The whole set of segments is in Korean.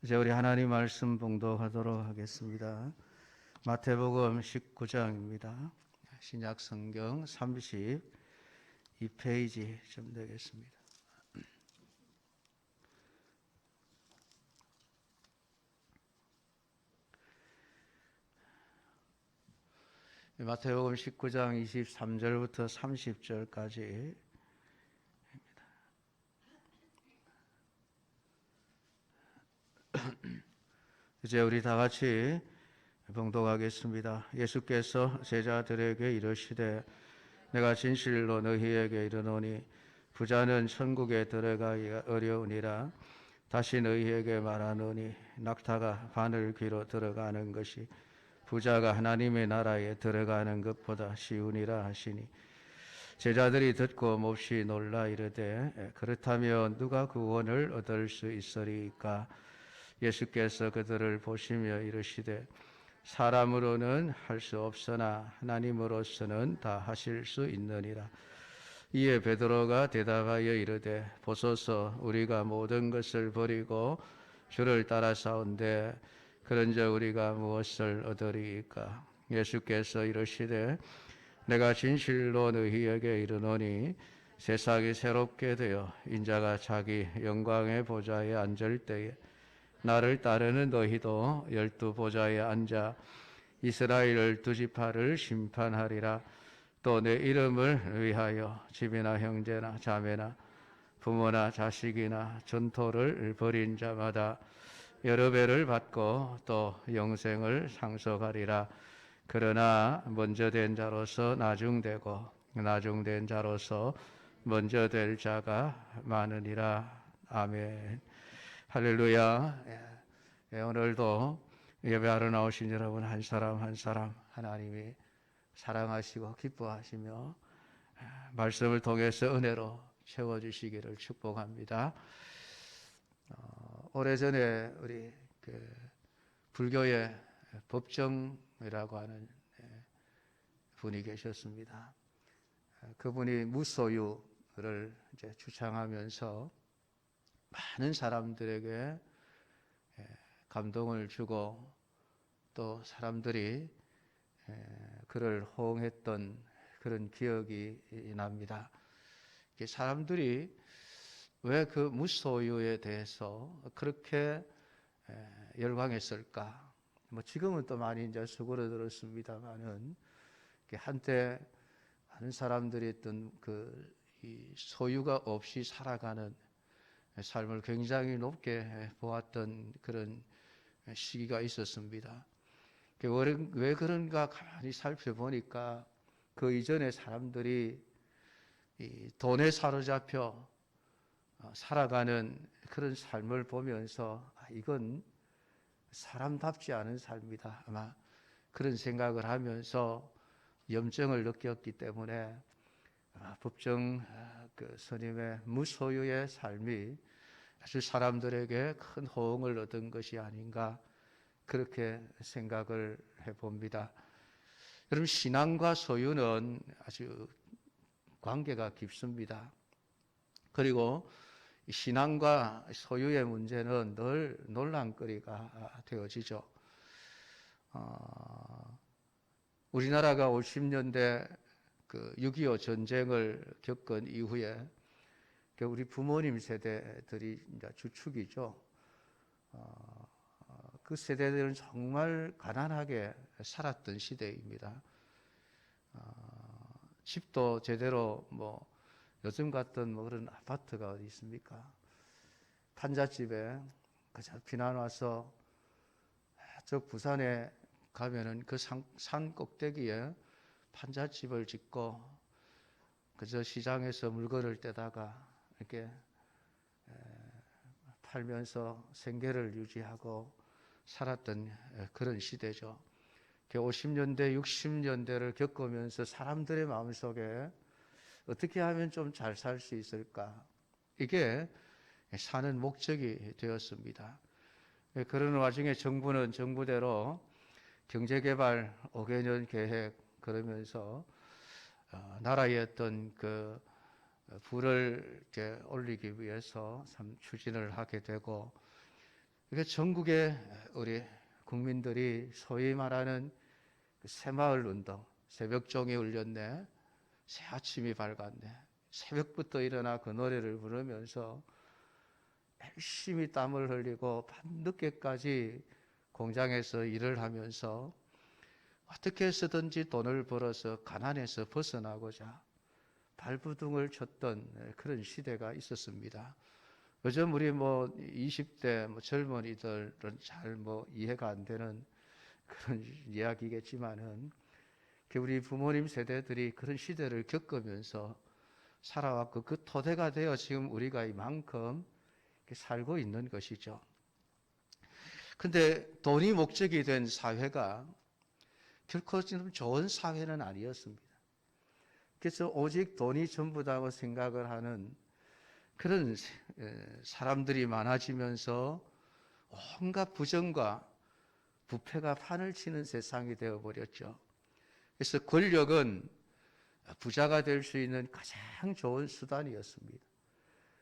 이제 우리 하나님 말씀 봉독하도록 하겠습니다. 마태복음 19장입니다. 신약 성경 32페이지쯤 되겠습니다. 마태복음 19장 23절부터 30절까지 이제 우리 다 같이 봉독하겠습니다. 예수께서 제자들에게 이르시되 내가 진실로 너희에게 이르노니 부자는 천국에 들어가기가 어려우니라. 다시 너희에게 말하노니 낙타가 바늘 귀로 들어가는 것이 부자가 하나님의 나라에 들어가는 것보다 쉬우니라 하시니 제자들이 듣고 몹시 놀라 이르되 그렇다면 누가 구원을 얻을 수 있으리까? 예수께서 그들을 보시며 이르시되 사람으로는 할 수 없으나 하나님으로서는 다 하실 수 있느니라. 이에 베드로가 대답하여 이르되 보소서 우리가 모든 것을 버리고 주를 따라사온데 그런즉 우리가 무엇을 얻으리이까? 예수께서 이르시되 내가 진실로 너희에게 이르노니 세상이 새롭게 되어 인자가 자기 영광의 보좌에 앉을 때에 나를 따르는 너희도 12 보좌에 앉아 이스라엘 12지파를 심판하리라. 또 내 이름을 위하여 집이나 형제나 자매나 부모나 자식이나 전토를 벌인 자마다 여러 배를 받고 또 영생을 상속하리라. 그러나 먼저 된 자로서 나중되고 나중된 자로서 먼저 될 자가 많으니라. 아멘. 할렐루야. 오늘도 예배하러 나오신 여러분 한 사람 한 사람 하나님이 사랑하시고 기뻐하시며 말씀을 통해서 은혜로 채워주시기를 축복합니다. 오래전에 우리 불교의 법정이라고 하는 분이 계셨습니다. 그분이 무소유를 이제 주창하면서 많은 사람들에게 감동을 주고 또 사람들이 그를 호응했던 그런 기억이 납니다. 사람들이 왜 그 무소유에 대해서 그렇게 열광했을까? 뭐 지금은 또 많이 이제 수그러들었습니다만은 한때 많은 사람들이 했던 이 소유가 없이 살아가는 삶을 굉장히 높게 보았던 그런 시기가 있었습니다. 왜 그런가 가만히 살펴보니까 그 이전에 사람들이 이 돈에 사로잡혀 살아가는 그런 삶을 보면서 이건 사람답지 않은 삶이다. 아마 그런 생각을 하면서 염증을 느꼈기 때문에 법정 스님의 무소유의 삶이 아주 사람들에게 큰 호응을 얻은 것이 아닌가 그렇게 생각을 해봅니다. 여러분, 신앙과 소유는 아주 관계가 깊습니다. 그리고 신앙과 소유의 문제는 늘 논란거리가 되어지죠. 우리나라가 50년대 6.25 전쟁을 겪은 이후에 우리 부모님 세대들이 이제 주축이죠. 그 세대들은 정말 가난하게 살았던 시대입니다. 집도 제대로 요즘 같던 그런 아파트가 어디 있습니까? 판잣집에 그저 비난 와서 저 부산에 가면은 그 산 꼭대기에 판잣집을 짓고 그저 시장에서 물건을 떼다가 이렇게 팔면서 생계를 유지하고 살았던 그런 시대죠. 50년대, 60년대를 겪으면서 사람들의 마음속에 어떻게 하면 좀 잘 살 수 있을까? 이게 사는 목적이 되었습니다. 그런 와중에 정부는 정부대로 경제개발 5개년 계획 그러면서 나라의 어떤 부를 올리기 위해서 참 추진을 하게 되고 이게 전국의 우리 국민들이 소위 말하는 그 새마을 운동, 새벽종이 울렸네, 새 아침이 밝았네, 새벽부터 일어나 그 노래를 부르면서 열심히 땀을 흘리고 밤늦게까지 공장에서 일을 하면서 어떻게 해서든지 돈을 벌어서 가난에서 벗어나고자 발부둥을 쳤던 그런 시대가 있었습니다. 요즘 우리 20대 젊은이들은 잘 이해가 안 되는 그런 이야기겠지만은 우리 부모님 세대들이 그런 시대를 겪으면서 살아왔고 그 토대가 되어 지금 우리가 이만큼 살고 있는 것이죠. 근데 돈이 목적이 된 사회가 결코 좀 좋은 사회는 아니었습니다. 그래서 오직 돈이 전부다고 생각을 하는 그런 사람들이 많아지면서 온갖 부정과 부패가 판을 치는 세상이 되어버렸죠. 그래서 권력은 부자가 될 수 있는 가장 좋은 수단이었습니다.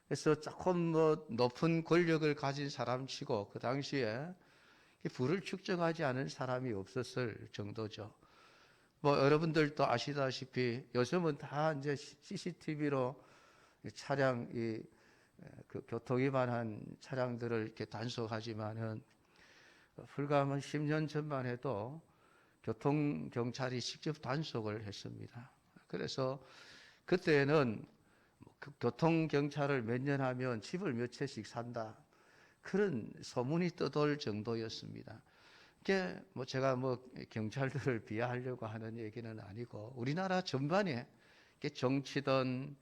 그래서 조금 높은 권력을 가진 사람치고 그 당시에 부를 축적하지 않은 사람이 없었을 정도죠. 여러분들도 아시다시피 요즘은 다 이제 CCTV로 차량 그 교통 위반한 차량들을 이렇게 단속하지만은 불과 10년 전만 해도 교통 경찰이 직접 단속을 했습니다. 그래서 그때는 교통 경찰을 몇 년 하면 집을 몇 채씩 산다, 그런 소문이 떠돌 정도였습니다. 이게 제가 경찰들을 비하하려고 하는 얘기는 아니고 우리나라 전반에 정치든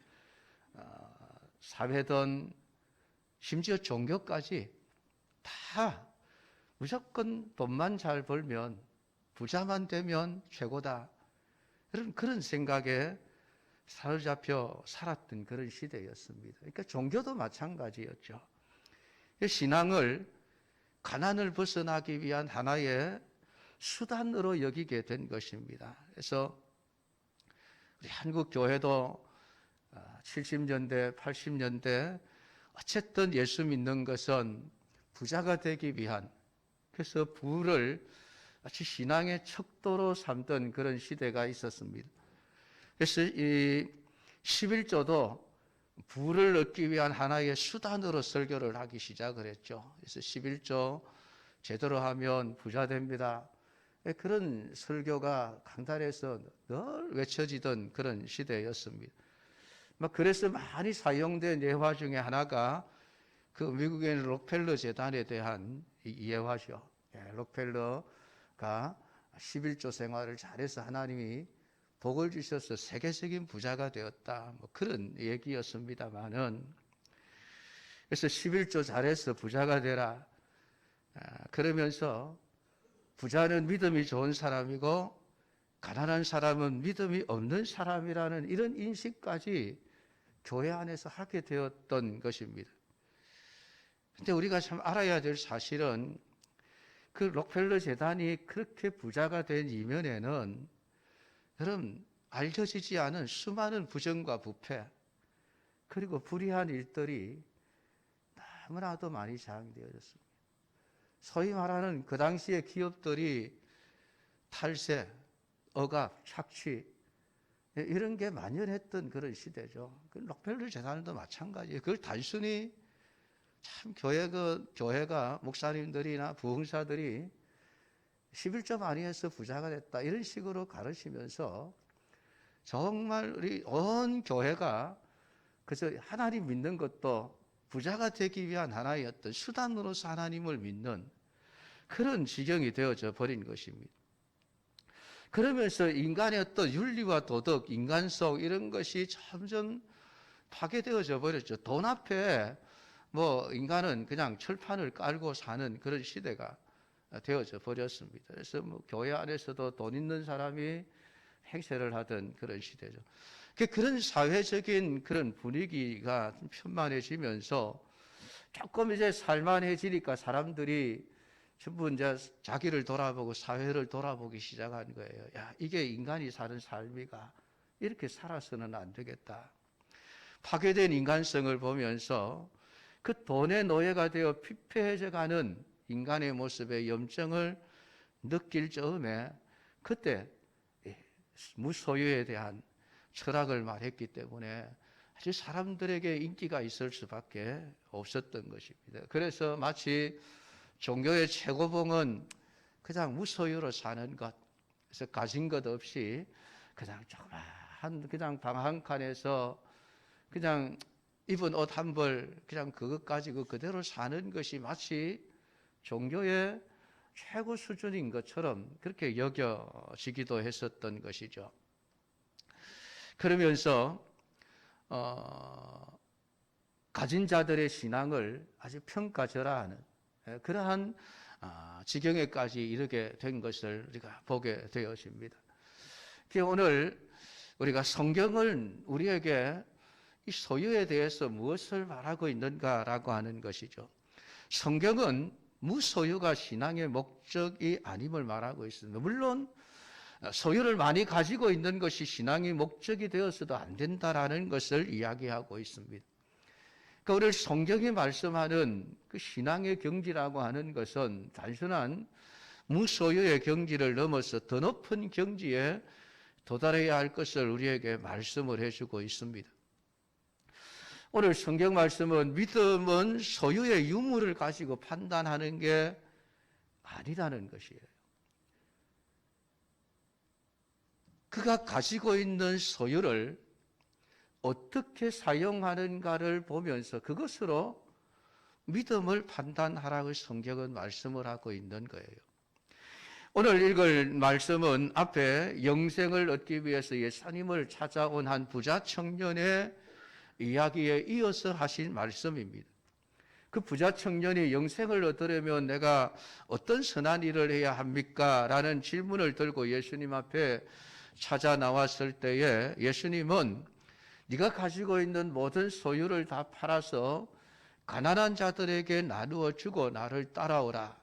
사회든 심지어 종교까지 다 무조건 돈만 잘 벌면, 부자만 되면 최고다, 그런 생각에 사로잡혀 살았던 그런 시대였습니다. 그러니까 종교도 마찬가지였죠. 신앙을 가난을 벗어나기 위한 하나의 수단으로 여기게 된 것입니다. 그래서 우리 한국 교회도 70년대, 80년대 어쨌든 예수 믿는 것은 부자가 되기 위한, 그래서 부를 마치 신앙의 척도로 삼던 그런 시대가 있었습니다. 그래서 이 11조도 부를 얻기 위한 하나의 수단으로 설교를 하기 시작을 했죠. 그래서 11조 제대로 하면 부자 됩니다, 그런 설교가 강단에서 늘 외쳐지던 그런 시대였습니다. 그래서 많이 사용된 예화 중에 하나가 그 미국의 록펠러 재단에 대한 예화죠. 록펠러가 11조 생활을 잘해서 하나님이 복을 주셔서 세계적인 부자가 되었다, 그런 얘기였습니다만은, 그래서 11조 잘해서 부자가 되라, 그러면서 부자는 믿음이 좋은 사람이고 가난한 사람은 믿음이 없는 사람이라는 이런 인식까지 교회 안에서 하게 되었던 것입니다. 근데 우리가 참 알아야 될 사실은 그 록펠러 재단이 그렇게 부자가 된 이면에는 여러분 알려지지 않은 수많은 부정과 부패 그리고 불의한 일들이 너무나도 많이 자행되어졌습니다. 소위 말하는 그 당시의 기업들이 탈세, 억압, 착취 이런 게 만연했던 그런 시대죠. 록펠러 재단도 마찬가지예요. 그걸 단순히 참 교회가 목사님들이나 부흥사들이 11조 많이 해서 부자가 됐다 이런 식으로 가르치면서 정말 우리 온 교회가 그저 하나님 믿는 것도 부자가 되기 위한 하나의 어떤 수단으로서 하나님을 믿는 그런 지경이 되어져 버린 것입니다. 그러면서 인간의 어떤 윤리와 도덕, 인간성 이런 것이 점점 파괴되어져 버렸죠. 돈 앞에 인간은 그냥 철판을 깔고 사는 그런 시대가 되어져 버렸습니다. 그래서 교회 안에서도 돈 있는 사람이 행세를 하던 그런 시대죠. 그런 사회적인 그런 분위기가 편만해지면서 조금 이제 살만해지니까 사람들이 전부 이제 자기를 돌아보고 사회를 돌아보기 시작한 거예요. 야, 이게 인간이 사는 삶이가 이렇게 살아서는 안 되겠다. 파괴된 인간성을 보면서 그 돈의 노예가 되어 피폐해져 가는 인간의 모습에 염증을 느낄 즈음에 그때 무소유에 대한 철학을 말했기 때문에 아주 사람들에게 인기가 있을 수밖에 없었던 것입니다. 그래서 마치 종교의 최고봉은 그냥 무소유로 사는 것, 그래서 가진 것 없이 그냥 조그마한 그냥 방 한 칸에서 그냥 입은 옷 한 벌 그냥 그것 가지고 그대로 사는 것이 마치 종교의 최고 수준인 것처럼 그렇게 여겨지기도 했었던 것이죠. 그러면서 가진 자들의 신앙을 아주 평가절하하는 그러한 지경에까지 이르게 된 것을 우리가 보게 되어집니다. 오늘 우리가 성경은 우리에게 이 소유에 대해서 무엇을 말하고 있는가라고 하는 것이죠. 성경은 무소유가 신앙의 목적이 아님을 말하고 있습니다. 물론 소유를 많이 가지고 있는 것이 신앙의 목적이 되어서도 안 된다라는 것을 이야기하고 있습니다. 그러니까 오늘 성경이 말씀하는 그 신앙의 경지라고 하는 것은 단순한 무소유의 경지를 넘어서 더 높은 경지에 도달해야 할 것을 우리에게 말씀을 해주고 있습니다. 오늘 성경 말씀은 믿음은 소유의 유무를 가지고 판단하는 게 아니라는 것이에요. 그가 가지고 있는 소유를 어떻게 사용하는가를 보면서 그것으로 믿음을 판단하라고 성경은 말씀을 하고 있는 거예요. 오늘 읽을 말씀은 앞에 영생을 얻기 위해서 예수님을 찾아온 한 부자 청년의 이야기에 이어서 하신 말씀입니다. 그 부자 청년이 영생을 얻으려면 내가 어떤 선한 일을 해야 합니까? 라는 질문을 들고 예수님 앞에 찾아 나왔을 때에 예수님은 네가 가지고 있는 모든 소유를 다 팔아서 가난한 자들에게 나누어 주고 나를 따라오라.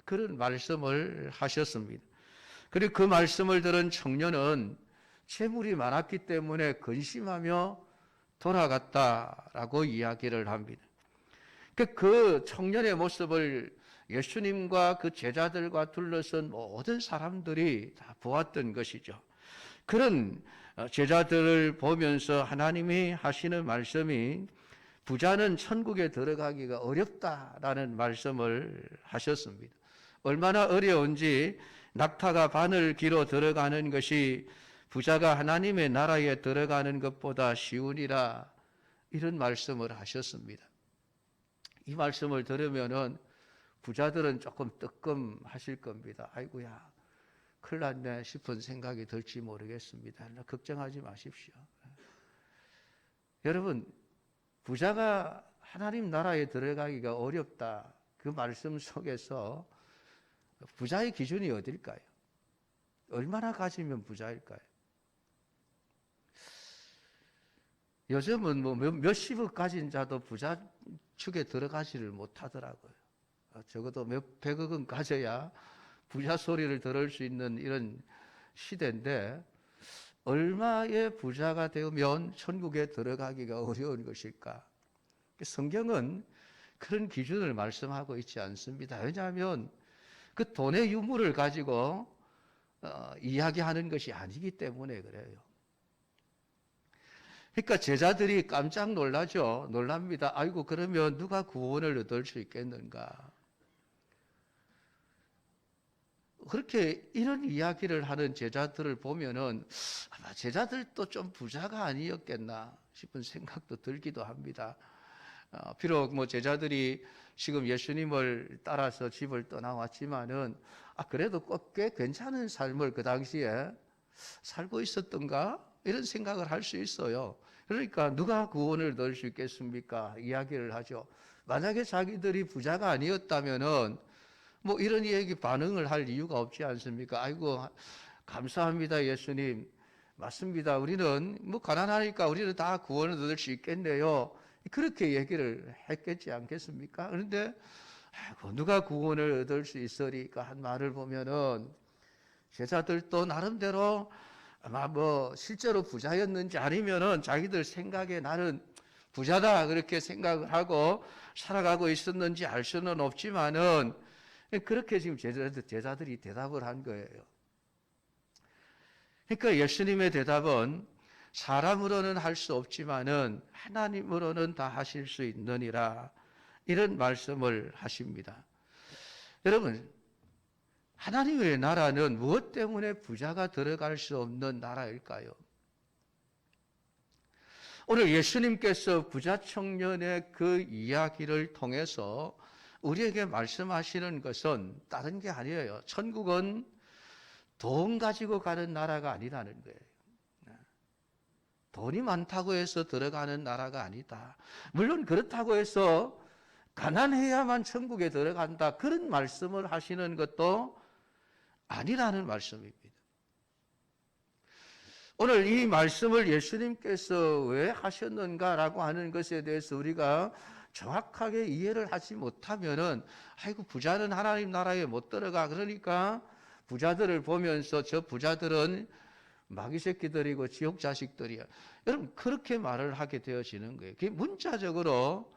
그런 말씀을 하셨습니다. 그리고 그 말씀을 들은 청년은 재물이 많았기 때문에 근심하며 돌아갔다라고 이야기를 합니다. 그 청년의 모습을 예수님과 그 제자들과 둘러선 모든 사람들이 다 보았던 것이죠. 그런 제자들을 보면서 하나님이 하시는 말씀이 부자는 천국에 들어가기가 어렵다라는 말씀을 하셨습니다. 얼마나 어려운지 낙타가 바늘 귀로 들어가는 것이 부자가 하나님의 나라에 들어가는 것보다 쉬우니라 이런 말씀을 하셨습니다. 이 말씀을 들으면은 부자들은 조금 뜨끔하실 겁니다. 아이고야 큰일 났네 싶은 생각이 들지 모르겠습니다. 걱정하지 마십시오. 여러분 부자가 하나님 나라에 들어가기가 어렵다 그 말씀 속에서 부자의 기준이 어딜까요? 얼마나 가지면 부자일까요? 요즘은 뭐 몇십억 가진 자도 부자 축에 들어가지를 못하더라고요. 적어도 몇백억은 가져야 부자 소리를 들을 수 있는 이런 시대인데 얼마의 부자가 되면 천국에 들어가기가 어려운 것일까? 성경은 그런 기준을 말씀하고 있지 않습니다. 왜냐하면 그 돈의 유무를 가지고 이야기하는 것이 아니기 때문에 그래요. 그러니까 제자들이 깜짝 놀라죠. 놀랍니다. 아이고 그러면 누가 구원을 얻을 수 있겠는가? 그렇게 이런 이야기를 하는 제자들을 보면은 아마 제자들도 좀 부자가 아니었겠나 싶은 생각도 들기도 합니다. 비록 뭐 제자들이 지금 예수님을 따라서 집을 떠나왔지만은 그래도 꼭 꽤 괜찮은 삶을 그 당시에 살고 있었던가 이런 생각을 할 수 있어요. 그러니까 누가 구원을 얻을 수 있겠습니까? 이야기를 하죠. 만약에 자기들이 부자가 아니었다면은 뭐 이런 얘기 반응을 할 이유가 없지 않습니까? 아이고 감사합니다 예수님. 맞습니다. 우리는 뭐 가난하니까 우리는 다 구원을 얻을 수 있겠네요. 그렇게 얘기를 했겠지 않겠습니까? 그런데 아이고 누가 구원을 얻을 수 있으리까 한 말을 보면은 제자들도 나름대로 아마 뭐 실제로 부자였는지 아니면은 자기들 생각에 나는 부자다 그렇게 생각을 하고 살아가고 있었는지 알 수는 없지만은 그렇게 지금 제자들이 대답을 한 거예요. 그러니까 예수님의 대답은 사람으로는 할 수 없지만은 하나님으로는 다 하실 수 있느니라, 이런 말씀을 하십니다. 여러분, 하나님의 나라는 무엇 때문에 부자가 들어갈 수 없는 나라일까요? 오늘 예수님께서 부자 청년의 그 이야기를 통해서 우리에게 말씀하시는 것은 다른 게 아니에요. 천국은 돈 가지고 가는 나라가 아니라는 거예요. 돈이 많다고 해서 들어가는 나라가 아니다. 물론 그렇다고 해서 가난해야만 천국에 들어간다, 그런 말씀을 하시는 것도 아니라는 말씀입니다. 오늘 이 말씀을 예수님께서 왜 하셨는가라고 하는 것에 대해서 우리가 정확하게 이해를 하지 못하면은, 아이고 부자는 하나님 나라에 못 들어가, 그러니까 부자들을 보면서 저 부자들은 마귀 새끼들이고 지옥 자식들이야, 여러분 그렇게 말을 하게 되어지는 거예요. 그게 문자적으로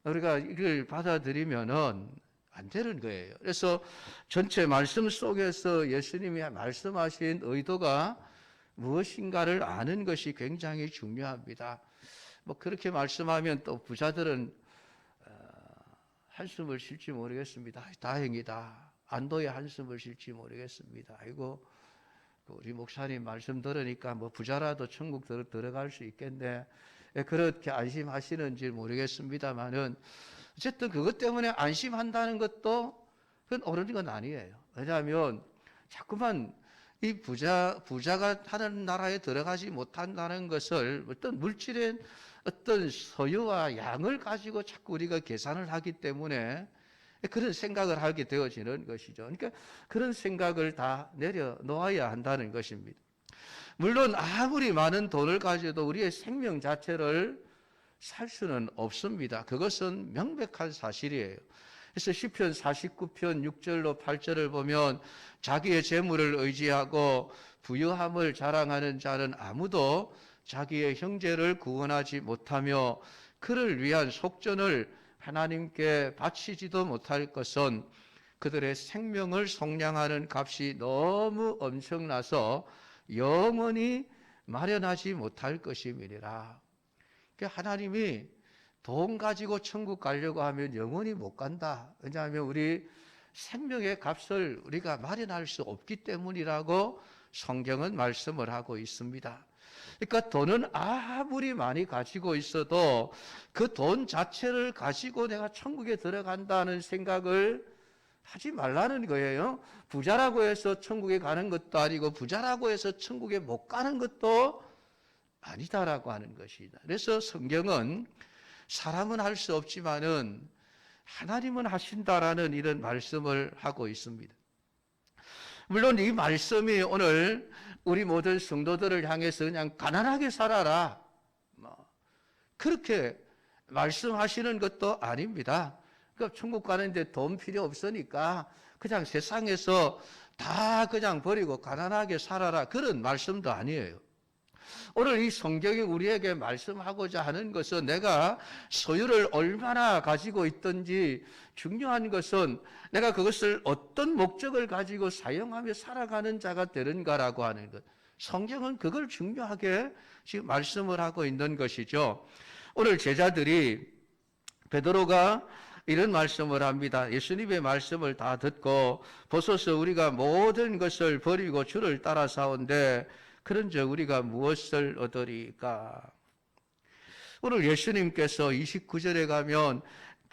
우리가 이걸 받아들이면은 안 되는 거예요. 그래서 전체 말씀 속에서 예수님이 말씀하신 의도가 무엇인가를 아는 것이 굉장히 중요합니다. 뭐 그렇게 말씀하면 또 부자들은 한숨을 쉴지 모르겠습니다. 다행이다. 안도의 한숨을 쉴지 모르겠습니다. 아이고, 우리 목사님 말씀 들으니까 뭐 부자라도 천국 들어갈 수 있겠네, 그렇게 안심하시는지 모르겠습니다만은, 어쨌든 그것 때문에 안심한다는 것도 그건 옳은 건 아니에요. 왜냐하면 자꾸만 이 부자가 하는 나라에 들어가지 못한다는 것을 어떤 물질의 어떤 소유와 양을 가지고 자꾸 우리가 계산을 하기 때문에 그런 생각을 하게 되어지는 것이죠. 그러니까 그런 생각을 다 내려놓아야 한다는 것입니다. 물론 아무리 많은 돈을 가져도 우리의 생명 자체를 살 수는 없습니다. 그것은 명백한 사실이에요. 그래서 시편 49편 6절로 8절을 보면, 자기의 재물을 의지하고 부유함을 자랑하는 자는 아무도 자기의 형제를 구원하지 못하며 그를 위한 속전을 하나님께 바치지도 못할 것은 그들의 생명을 속량하는 값이 너무 엄청나서 영원히 마련하지 못할 것임이니라. 그러니까 하나님이 돈 가지고 천국 가려고 하면 영원히 못 간다. 왜냐하면 우리 생명의 값을 우리가 마련할 수 없기 때문이라고 성경은 말씀을 하고 있습니다. 그러니까 돈은 아무리 많이 가지고 있어도 그 돈 자체를 가지고 내가 천국에 들어간다는 생각을 하지 말라는 거예요. 부자라고 해서 천국에 가는 것도 아니고 부자라고 해서 천국에 못 가는 것도 아니다라고 하는 것이다. 그래서 성경은 사람은 할 수 없지만은 하나님은 하신다라는 이런 말씀을 하고 있습니다. 물론 이 말씀이 오늘 우리 모든 성도들을 향해서 그냥 가난하게 살아라, 그렇게 말씀하시는 것도 아닙니다. 그러니까 천국 가는데 돈 필요 없으니까 그냥 세상에서 다 그냥 버리고 가난하게 살아라, 그런 말씀도 아니에요. 오늘 이 성경이 우리에게 말씀하고자 하는 것은 내가 소유를 얼마나 가지고 있든지 중요한 것은 내가 그것을 어떤 목적을 가지고 사용하며 살아가는 자가 되는가라고 하는 것. 성경은 그걸 중요하게 지금 말씀을 하고 있는 것이죠. 오늘 제자들이, 베드로가 이런 말씀을 합니다. 예수님의 말씀을 다 듣고 보소서 우리가 모든 것을 버리고 주를 따라사온데 그런즉 우리가 무엇을 얻으리까? 오늘 예수님께서 29절에 가면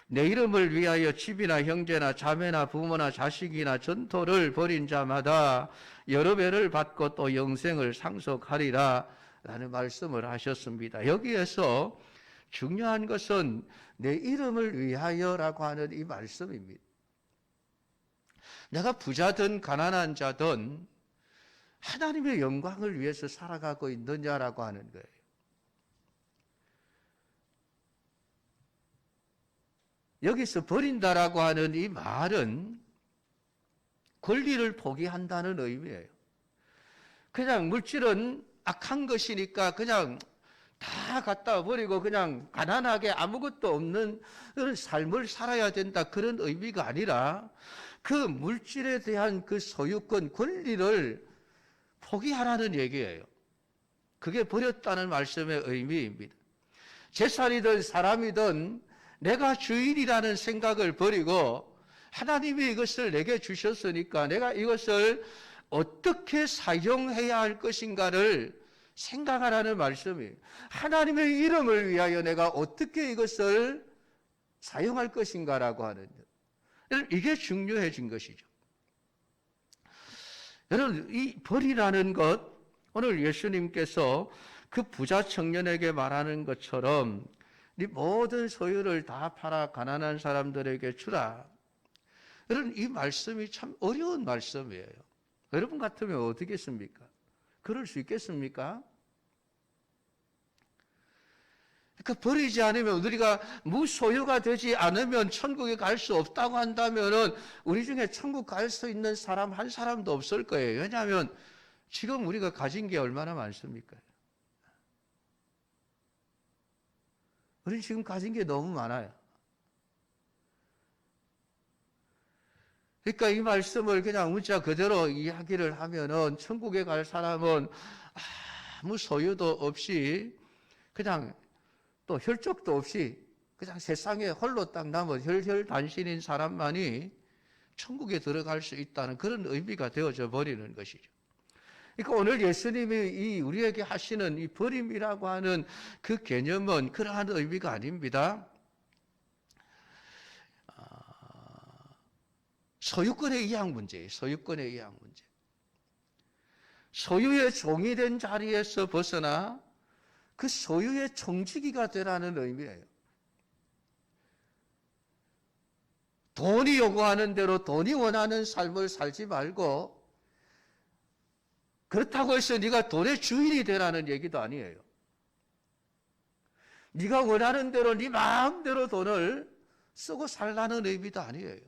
내 이름을 위하여 집이나 형제나 자매나 부모나 자식이나 전토를 벌인 자마다 여러 배를 받고 또 영생을 상속하리라 라는 말씀을 하셨습니다. 여기에서 중요한 것은 내 이름을 위하여라고 하는 이 말씀입니다. 내가 부자든 가난한 자든 하나님의 영광을 위해서 살아가고 있느냐라고 하는 거예요. 여기서 버린다라고 하는 이 말은 권리를 포기한다는 의미예요. 그냥 물질은 악한 것이니까 그냥 다 갖다 버리고 그냥 가난하게 아무것도 없는 그런 삶을 살아야 된다, 그런 의미가 아니라 그 물질에 대한 그 소유권, 권리를 포기하라는 얘기예요. 그게 버렸다는 말씀의 의미입니다. 재산이든 사람이든 내가 주인이라는 생각을 버리고 하나님이 이것을 내게 주셨으니까 내가 이것을 어떻게 사용해야 할 것인가를 생각하라는 말씀이에요. 하나님의 이름을 위하여 내가 어떻게 이것을 사용할 것인가라고 하는 이게 중요해진 것이죠. 여러분, 이 벌이라는 것, 오늘 예수님께서 그 부자 청년에게 말하는 것처럼 네 모든 소유를 다 팔아 가난한 사람들에게 주라. 여러분, 이 말씀이 참 어려운 말씀이에요. 여러분 같으면 어떻겠습니까? 그럴 수 있겠습니까? 그러니까 버리지 않으면, 우리가 무소유가 되지 않으면 천국에 갈 수 없다고 한다면은 우리 중에 천국 갈 수 있는 사람 한 사람도 없을 거예요. 왜냐하면 지금 우리가 가진 게 얼마나 많습니까? 우리 지금 가진 게 너무 많아요. 그러니까 이 말씀을 그냥 문자 그대로 이야기를 하면은 천국에 갈 사람은 아무 소유도 없이 그냥 또 혈족도 없이 그냥 세상에 홀로 딱 남은 혈혈단신인 사람만이 천국에 들어갈 수 있다는 그런 의미가 되어져 버리는 것이죠. 그러니까 오늘 예수님이 우리에게 하시는 이 버림이라고 하는 그 개념은 그러한 의미가 아닙니다. 소유권의 이양 문제예요. 소유권의 이양 문제. 소유의 종이 된 자리에서 벗어나 그 소유의 종지기가 되라는 의미예요. 돈이 요구하는 대로 돈이 원하는 삶을 살지 말고, 그렇다고 해서 네가 돈의 주인이 되라는 얘기도 아니에요. 네가 원하는 대로 네 마음대로 돈을 쓰고 살라는 의미도 아니에요.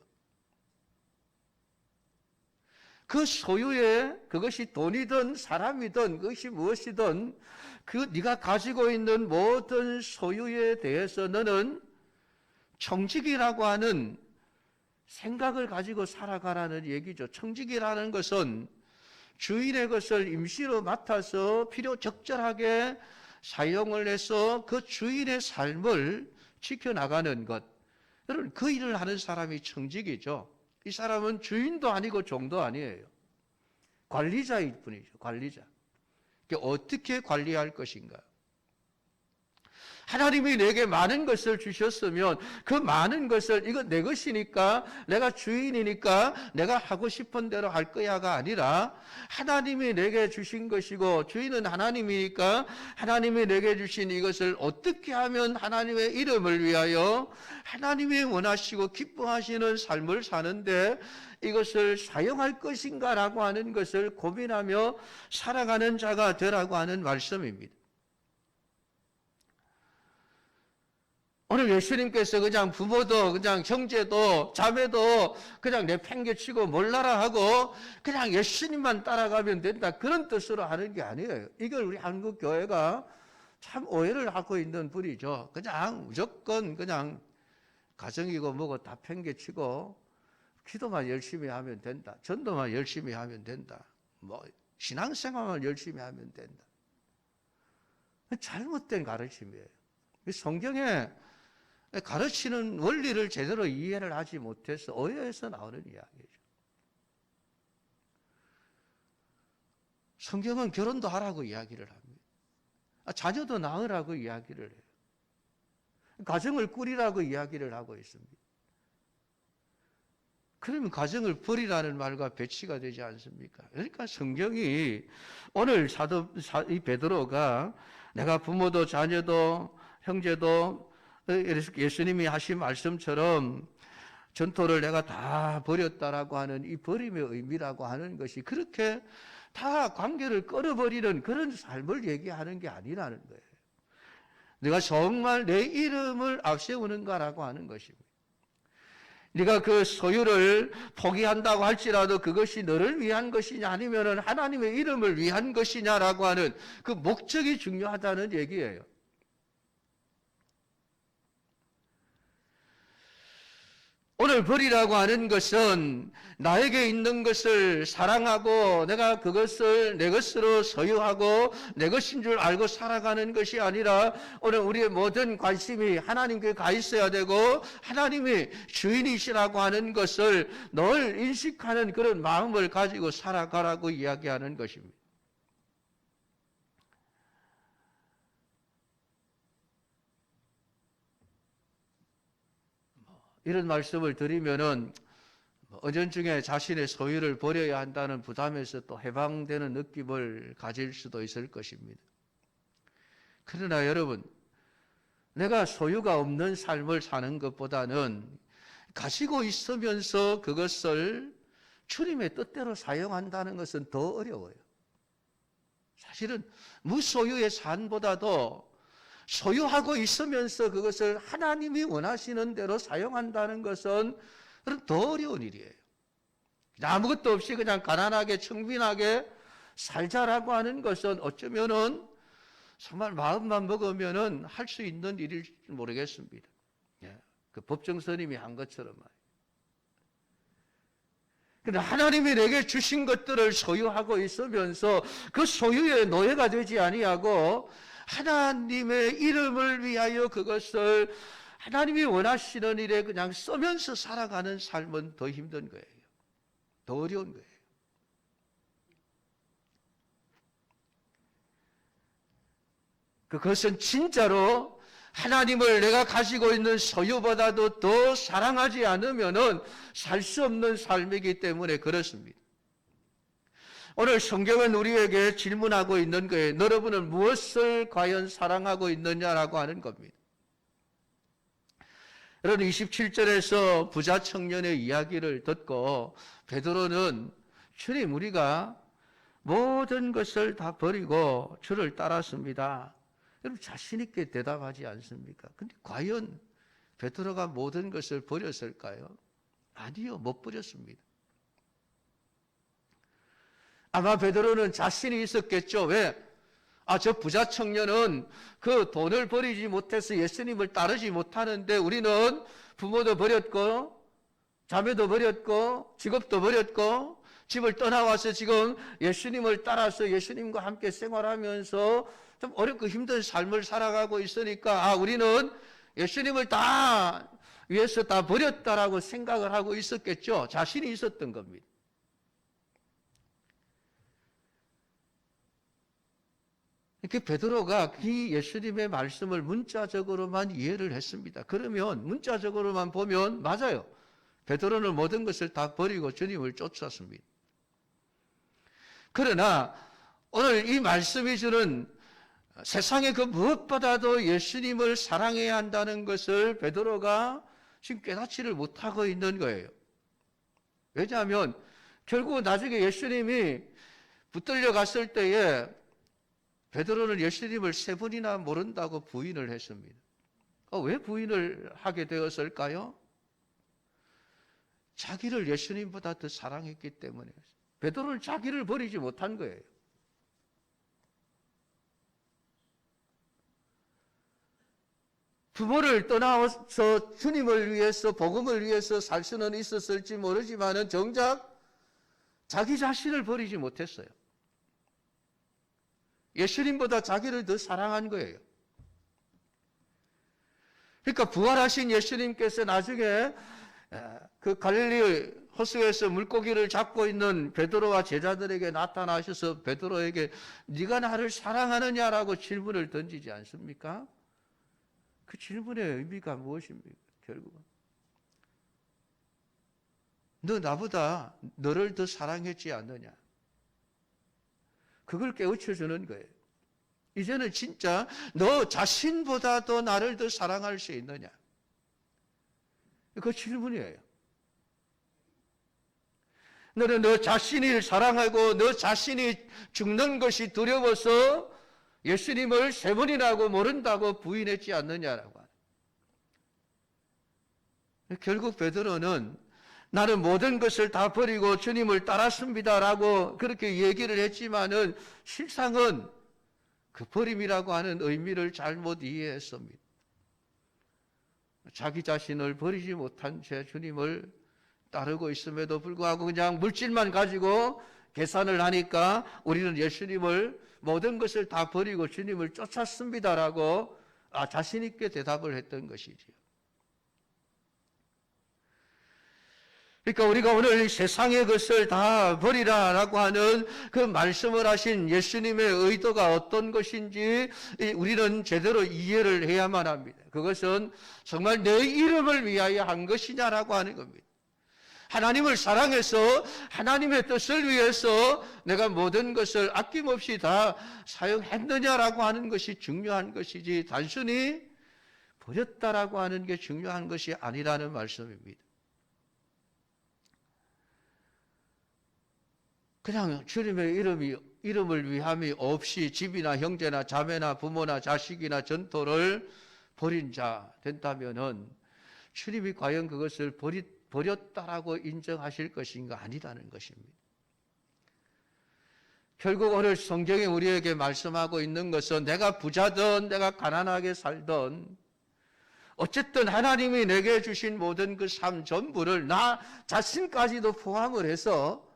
그 소유에, 그것이 돈이든 사람이든 그것이 무엇이든 그 네가 가지고 있는 모든 소유에 대해서 너는 청직이라고 하는 생각을 가지고 살아가라는 얘기죠. 청직이라는 것은 주인의 것을 임시로 맡아서 필요 적절하게 사용을 해서 그 주인의 삶을 지켜나가는 것. 여러분, 그 일을 하는 사람이 청직이죠. 이 사람은 주인도 아니고 종도 아니에요. 관리자일 뿐이죠. 관리자. 어떻게 관리할 것인가? 하나님이 내게 많은 것을 주셨으면 그 많은 것을 이거 내 것이니까, 내가 주인이니까 내가 하고 싶은 대로 할 거야가 아니라, 하나님이 내게 주신 것이고 주인은 하나님이니까 하나님이 내게 주신 이것을 어떻게 하면 하나님의 이름을 위하여 하나님이 원하시고 기뻐하시는 삶을 사는데 이것을 사용할 것인가라고 하는 것을 고민하며 살아가는 자가 되라고 하는 말씀입니다. 오늘 예수님께서 그냥 부모도 그냥 형제도 자매도 그냥 내팽개치고 몰라라 하고 그냥 예수님만 따라가면 된다, 그런 뜻으로 하는 게 아니에요. 이걸 우리 한국 교회가 참 오해를 하고 있는 분이죠. 그냥 무조건 그냥 가정이고 뭐고 다 팽개치고 기도만 열심히 하면 된다, 전도만 열심히 하면 된다, 뭐 신앙생활만 열심히 하면 된다. 잘못된 가르침이에요. 성경에 가르치는 원리를 제대로 이해를 하지 못해서 오해해서 나오는 이야기죠. 성경은 결혼도 하라고 이야기를 합니다. 자녀도 낳으라고 이야기를 해요. 가정을 꾸리라고 이야기를 하고 있습니다. 그러면 가정을 버리라는 말과 배치가 되지 않습니까? 그러니까 성경이 오늘 이 베드로가 내가 부모도 자녀도 형제도 예수님이 하신 말씀처럼 전토를 내가 다 버렸다라고 하는 이 버림의 의미라고 하는 것이 그렇게 다 관계를 끊어버리는 그런 삶을 얘기하는 게 아니라는 거예요. 내가 정말 내 이름을 앞세우는가라고 하는 것입니다. 네가 그 소유를 포기한다고 할지라도 그것이 너를 위한 것이냐 아니면 하나님의 이름을 위한 것이냐라고 하는 그 목적이 중요하다는 얘기예요. 오늘 버리라고 하는 것은 나에게 있는 것을 사랑하고 내가 그것을 내 것으로 소유하고 내 것인 줄 알고 살아가는 것이 아니라 오늘 우리의 모든 관심이 하나님께 가 있어야 되고 하나님이 주인이시라고 하는 것을 늘 인식하는 그런 마음을 가지고 살아가라고 이야기하는 것입니다. 이런 말씀을 드리면은 은연중에 자신의 소유를 버려야 한다는 부담에서 또 해방되는 느낌을 가질 수도 있을 것입니다. 그러나 여러분, 내가 소유가 없는 삶을 사는 것보다는 가지고 있으면서 그것을 주님의 뜻대로 사용한다는 것은 더 어려워요. 사실은 무소유의 삶보다도 소유하고 있으면서 그것을 하나님이 원하시는 대로 사용한다는 것은 더 어려운 일이에요. 아무것도 없이 그냥 가난하게 청빈하게 살자라고 하는 것은 어쩌면은 정말 마음만 먹으면은 할 수 있는 일일지 모르겠습니다. 그 법정 스님이 한 것처럼 말이에요. 그런데 하나님이 내게 주신 것들을 소유하고 있으면서 그 소유의 노예가 되지 아니하고 하나님의 이름을 위하여 그것을 하나님이 원하시는 일에 그냥 쓰면서 살아가는 삶은 더 힘든 거예요. 더 어려운 거예요. 그것은 진짜로 하나님을 내가 가지고 있는 소유보다도 더 사랑하지 않으면은 살 수 없는 삶이기 때문에 그렇습니다. 오늘 성경은 우리에게 질문하고 있는 거예요. 여러분은 무엇을 과연 사랑하고 있느냐라고 하는 겁니다. 여러분 27절에서 부자 청년의 이야기를 듣고 베드로는 주님 우리가 모든 것을 다 버리고 주를 따랐습니다. 여러분 자신 있게 대답하지 않습니까? 근데 과연 베드로가 모든 것을 버렸을까요? 아니요, 못 버렸습니다. 아마 베드로는 자신이 있었겠죠. 왜? 저 부자 청년은 그 돈을 버리지 못해서 예수님을 따르지 못하는데 우리는 부모도 버렸고 자매도 버렸고 직업도 버렸고 집을 떠나와서 지금 예수님을 따라서 예수님과 함께 생활하면서 좀 어렵고 힘든 삶을 살아가고 있으니까 우리는 예수님을 다 위해서 다 버렸다라고 생각을 하고 있었겠죠. 자신이 있었던 겁니다. 이렇게 베드로가 이 예수님의 말씀을 문자적으로만 이해를 했습니다. 그러면 문자적으로만 보면 맞아요. 베드로는 모든 것을 다 버리고 주님을 쫓았습니다. 그러나 오늘 이 말씀이 주는 세상의 그 무엇보다도 예수님을 사랑해야 한다는 것을 베드로가 지금 깨닫지를 못하고 있는 거예요. 왜냐하면 결국 나중에 예수님이 붙들려 갔을 때에 베드로는 예수님을 3번이나 모른다고 부인을 했습니다. 왜 부인을 하게 되었을까요? 자기를 예수님보다 더 사랑했기 때문에. 베드로는 자기를 버리지 못한 거예요. 부모를 떠나서 주님을 위해서 복음을 위해서 살 수는 있었을지 모르지만은 정작 자기 자신을 버리지 못했어요. 예수님보다 자기를 더 사랑한 거예요. 그러니까 부활하신 예수님께서 나중에 그 갈릴리 호수에서 물고기를 잡고 있는 베드로와 제자들에게 나타나셔서 베드로에게 네가 나를 사랑하느냐라고 질문을 던지지 않습니까? 그 질문의 의미가 무엇입니까? 결국은 너 나보다 너를 더 사랑했지 않느냐? 그걸 깨우쳐 주는 거예요. 이제는 진짜 너 자신보다도 나를 더 사랑할 수 있느냐? 그 질문이에요. 너는 너 자신을 사랑하고 너 자신이 죽는 것이 두려워서 예수님을 3번이라고 모른다고 부인했지 않느냐라고 하는. 결국 베드로는 나는 모든 것을 다 버리고 주님을 따랐습니다라고 그렇게 얘기를 했지만은 실상은 그 버림이라고 하는 의미를 잘못 이해했습니다. 자기 자신을 버리지 못한 채 주님을 따르고 있음에도 불구하고 그냥 물질만 가지고 계산을 하니까 우리는 예수님을 모든 것을 다 버리고 주님을 쫓았습니다라고 자신 있게 대답을 했던 것이지요. 그러니까 우리가 오늘 세상의 것을 다 버리라라고 하는 그 말씀을 하신 예수님의 의도가 어떤 것인지 우리는 제대로 이해를 해야만 합니다. 그것은 정말 내 이름을 위하여 한 것이냐라고 하는 겁니다. 하나님을 사랑해서 하나님의 뜻을 위해서 내가 모든 것을 아낌없이 다 사용했느냐라고 하는 것이 중요한 것이지 단순히 버렸다라고 하는 게 중요한 것이 아니라는 말씀입니다. 그냥 주님의 이름을 위함이 없이 집이나 형제나 자매나 부모나 자식이나 전토를 버린 자 된다면은 주님이 과연 그것을 버렸다라고 인정하실 것인가 아니라는 것입니다. 결국 오늘 성경이 우리에게 말씀하고 있는 것은 내가 부자든 내가 가난하게 살든 어쨌든 하나님이 내게 주신 모든 그 삶 전부를 나 자신까지도 포함을 해서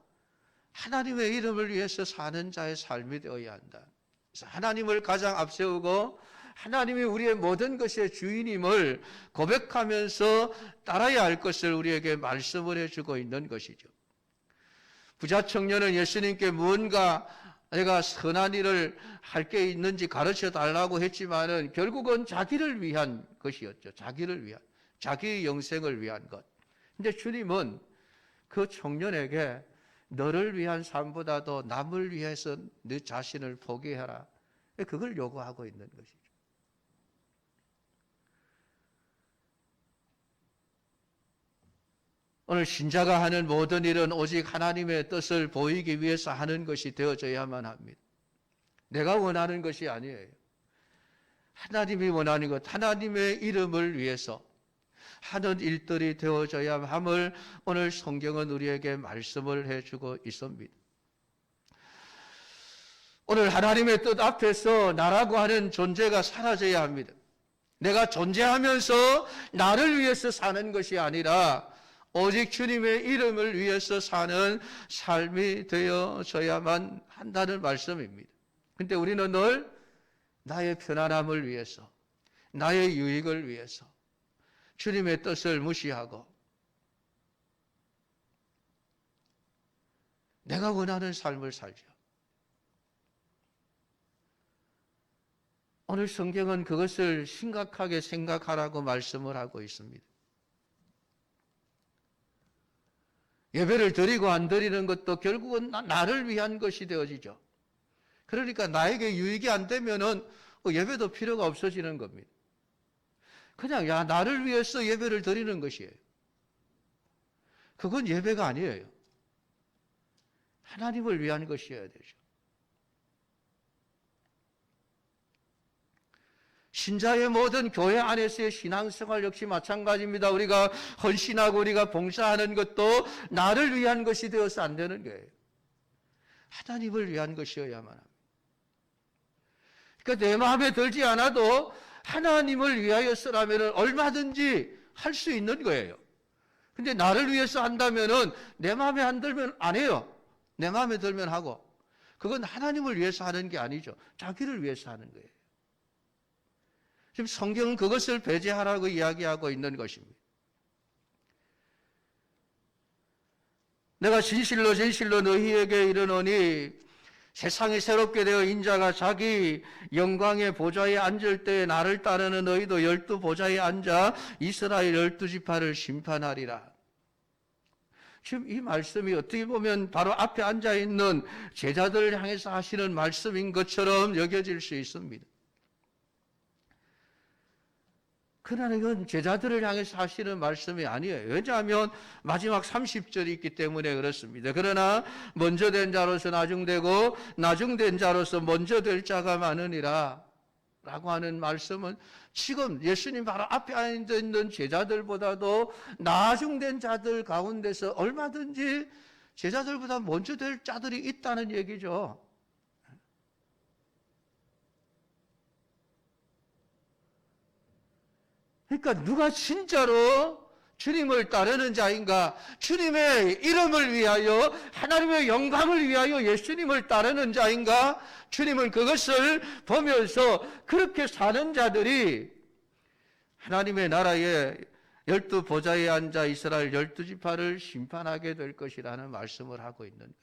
하나님의 이름을 위해서 사는 자의 삶이 되어야 한다. 그래서 하나님을 가장 앞세우고 하나님이 우리의 모든 것의 주인임을 고백하면서 따라야 할 것을 우리에게 말씀을 해주고 있는 것이죠. 부자 청년은 예수님께 무언가 내가 선한 일을 할 게 있는지 가르쳐 달라고 했지만은 결국은 자기를 위한 것이었죠. 자기를 위한, 자기의 영생을 위한 것. 근데 주님은 그 청년에게 너를 위한 삶보다도 남을 위해서 네 자신을 포기해라. 그걸 요구하고 있는 것이죠. 오늘 신자가 하는 모든 일은 오직 하나님의 뜻을 보이기 위해서 하는 것이 되어져야만 합니다. 내가 원하는 것이 아니에요. 하나님이 원하는 것, 하나님의 이름을 위해서 하는 일들이 되어져야 함을 오늘 성경은 우리에게 말씀을 해주고 있습니다. 오늘 하나님의 뜻 앞에서 나라고 하는 존재가 사라져야 합니다. 내가 존재하면서 나를 위해서 사는 것이 아니라 오직 주님의 이름을 위해서 사는 삶이 되어져야만 한다는 말씀입니다. 그런데 우리는 늘 나의 편안함을 위해서, 나의 유익을 위해서 주님의 뜻을 무시하고 내가 원하는 삶을 살죠. 오늘 성경은 그것을 심각하게 생각하라고 말씀을 하고 있습니다. 예배를 드리고 안 드리는 것도 결국은 나를 위한 것이 되어지죠. 그러니까 나에게 유익이 안 되면은 예배도 필요가 없어지는 겁니다. 그냥 나를 위해서 예배를 드리는 것이에요. 그건 예배가 아니에요. 하나님을 위한 것이어야 되죠. 신자의 모든 교회 안에서의 신앙생활 역시 마찬가지입니다. 우리가 헌신하고 우리가 봉사하는 것도 나를 위한 것이 되어서 안 되는 거예요. 하나님을 위한 것이어야만 합니다. 그러니까 내 마음에 들지 않아도 하나님을 위하여서라면 얼마든지 할 수 있는 거예요. 근데 나를 위해서 한다면은 내 마음에 안 들면 안 해요. 내 마음에 들면 하고. 그건 하나님을 위해서 하는 게 아니죠. 자기를 위해서 하는 거예요. 지금 성경은 그것을 배제하라고 이야기하고 있는 것입니다. 내가 진실로 너희에게 이르노니 세상이 새롭게 되어 인자가 자기 영광의 보좌에 앉을 때 나를 따르는 너희도 12 보좌에 앉아 이스라엘 12지파를 심판하리라. 지금 이 말씀이 어떻게 보면 바로 앞에 앉아있는 제자들을 향해서 하시는 말씀인 것처럼 여겨질 수 있습니다. 그러나 이건 제자들을 향해서 하시는 말씀이 아니에요. 왜냐하면 마지막 30절이 있기 때문에 그렇습니다. 그러나 먼저 된 자로서 나중되고 나중된 자로서 먼저 될 자가 많으니라 라고 하는 말씀은 지금 예수님 바로 앞에 앉아있는 제자들보다도 나중된 자들 가운데서 얼마든지 제자들보다 먼저 될 자들이 있다는 얘기죠. 그러니까 누가 진짜로 주님을 따르는 자인가, 주님의 이름을 위하여, 하나님의 영광을 위하여 예수님을 따르는 자인가, 주님은 그것을 보면서 그렇게 사는 자들이 하나님의 나라에 12보좌에 앉아 이스라엘 12지파를 심판하게 될 것이라는 말씀을 하고 있는 거예요.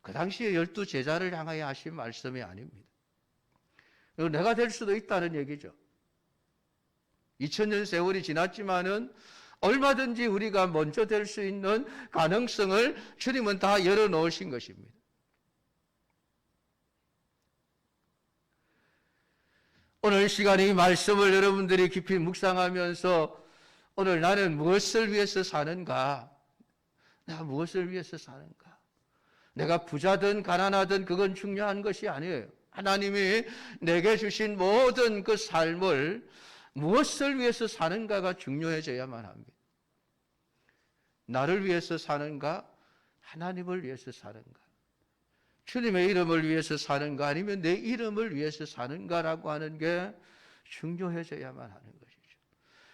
그 당시에 12제자를 향하여 하신 말씀이 아닙니다. 내가 될 수도 있다는 얘기죠. 2000년 세월이 지났지만은 얼마든지 우리가 먼저 될 수 있는 가능성을 주님은 다 열어놓으신 것입니다. 오늘 시간에 이 말씀을 여러분들이 깊이 묵상하면서 오늘 나는 무엇을 위해서 사는가? 내가 무엇을 위해서 사는가? 내가 부자든 가난하든 그건 중요한 것이 아니에요. 하나님이 내게 주신 모든 그 삶을 무엇을 위해서 사는가가 중요해져야만 합니다. 나를 위해서 사는가? 하나님을 위해서 사는가? 주님의 이름을 위해서 사는가? 아니면 내 이름을 위해서 사는가라고 하는 게 중요해져야만 하는 것이죠.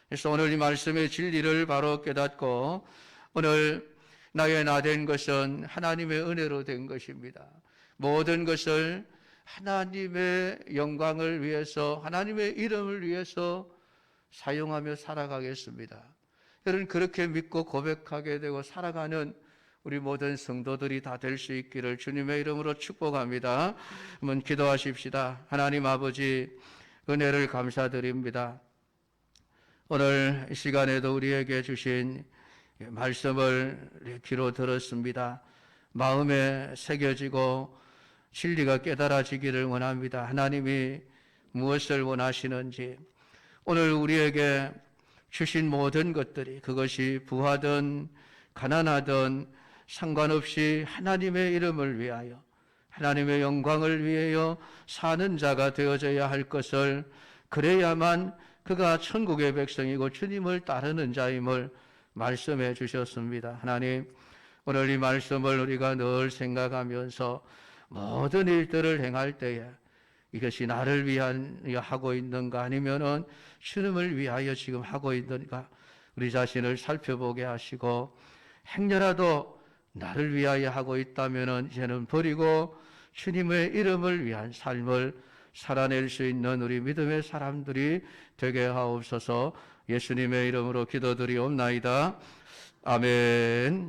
그래서 오늘 이 말씀의 진리를 바로 깨닫고 오늘 나의 나 된 것은 하나님의 은혜로 된 것입니다. 모든 것을 하나님의 영광을 위해서, 하나님의 이름을 위해서 사용하며 살아가겠습니다. 여러분 그렇게 믿고 고백하게 되고 살아가는 우리 모든 성도들이 다 될 수 있기를 주님의 이름으로 축복합니다. 한번 기도하십시다. 하나님 아버지 은혜를 감사드립니다. 오늘 이 시간에도 우리에게 주신 말씀을 귀로 들었습니다. 마음에 새겨지고 진리가 깨달아지기를 원합니다. 하나님이 무엇을 원하시는지 오늘 우리에게 주신 모든 것들이 그것이 부하든 가난하든 상관없이 하나님의 이름을 위하여 하나님의 영광을 위하여 사는 자가 되어져야 할 것을, 그래야만 그가 천국의 백성이고 주님을 따르는 자임을 말씀해 주셨습니다. 하나님 오늘 이 말씀을 우리가 늘 생각하면서 모든 일들을 행할 때에 이것이 나를 위하여 하고 있는가 아니면은 주님을 위하여 지금 하고 있는가 우리 자신을 살펴보게 하시고, 행여라도 나를 위하여 하고 있다면은 이제는 버리고 주님의 이름을 위한 삶을 살아낼 수 있는 우리 믿음의 사람들이 되게 하옵소서. 예수님의 이름으로 기도드리옵나이다. 아멘.